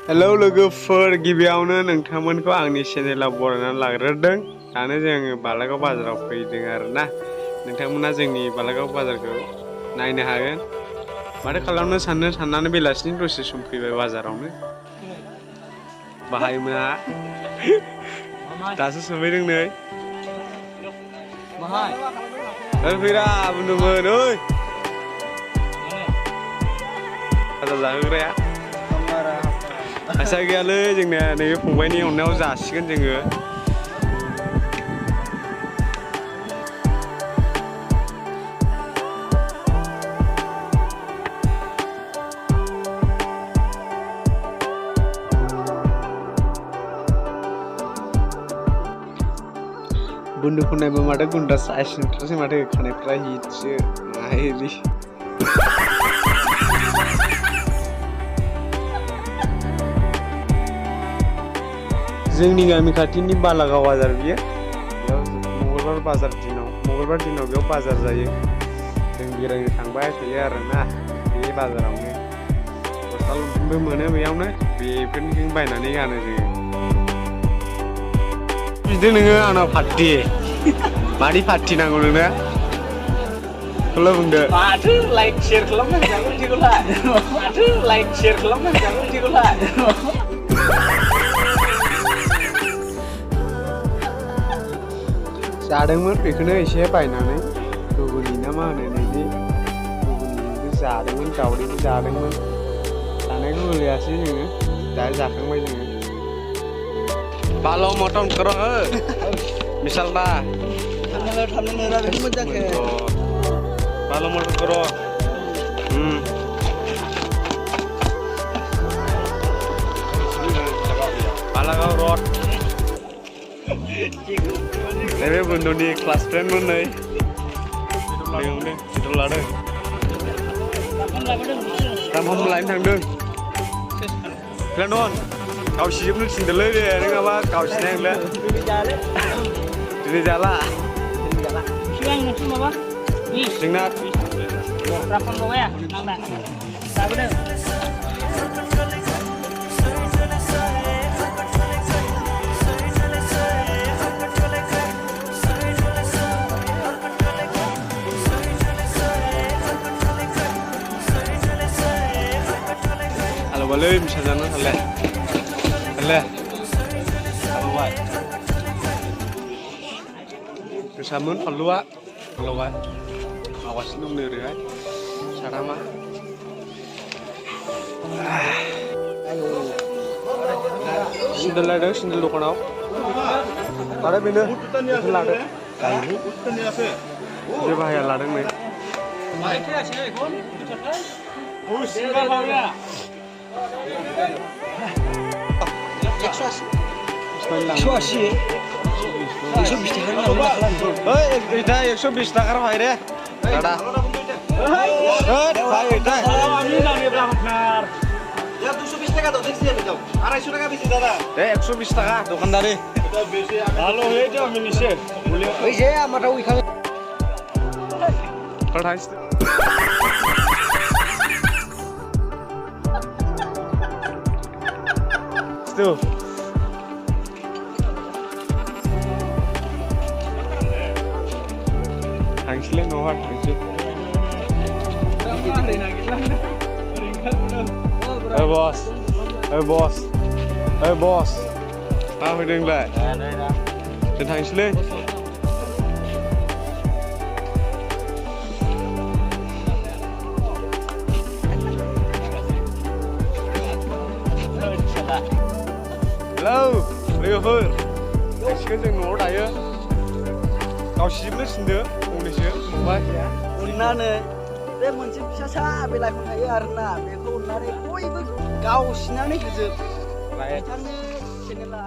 Hello लोगोफोर गिबियावनो नोंथांमोनखौ आंनि चेनेलाव बरायनानै लाग्रोदों। दानो जोङो बालागाव बाजाराव फैदों आरोना। नोंथांमोना जोंनि बालागाव बाजारखौ नायनो हागोन। माथो खालामनो साननानै बेलासिनि दसे सम फैबाय बाजारावनो। बाहायमोना दासो सफैदों नै। ओइ फैरा बुन्दुमोन ओइ खाजा जाहोग्राया आसा गैयालै जोंना नैबे फंबायनि अननायाव जासिगोन जोङो। बुन्दुखौ नायबा माथो गुन्दा साइस नुथारसै माथो खानायफ्रा हिटसो नायलै। जोंनि गामि खाथिनि बालागाव बाजार बियो। बेयाव मंगलबार दिनाव बेयाव बाजार जायो। जों बेरायनो थांबाय थायो आरोना बे बाजारावनो। गस्ला लंपेन्टबो मोनो बेयावनो बेफोरनिखौनो बायनानै गानो जोङो। बिदि नोङो आंनाव पार्टि मानि पार्टि नांगौ नोंनो? खौल' बुंदो। माथो लाइक शेयार खालामनानै जागोन बिदिखौलाय? माथो लाइक शेयार खालामनानै जागोन बिदिखौलाय? जादोंमोन बेखौनो एसे बायनानै गुगुनि ना मा होनो नैबे गुगुनिबो जादोंमोन दावदैबो जादोंमोन। जानायखौ गोलैयासै जोङो दा जाखांबाय जोङो। बालो मटन करो मिसाल दा थांनो बेखौ मोजांखो बालो मटन करो बालागाव रड नैबे बुन्दुनि क्लास फ्रेन्डमोन नै बेयावनो बेदर लादों दामफाम लायनो थांदों। प्लेनन गावसिजोबनो थिनदोलै दे नङाबा गावसिनाय नंला दिनै जाला जोंना Boleh bisa jalan halah, halah, kesamun keluar, awas nung nih ya, sarama. Sindel ada, sindel dokonau. Ada bina, lada. Dia bahaya ladang nih. Tuh. Hangsle nohar hangsle. Boss. Boss. Apa yang lah? Dan hangsle. Hello, लोगोफोर सिखौ जों न'आव दायो गावसिजोबनो थिनदो फंनैसो फंबाय अननानै बे मोनसे फिसा बेलाखौ थायो आरोना बेखौ अननानै बयबो गावसिनानै होजोब बिथांनि चेनेला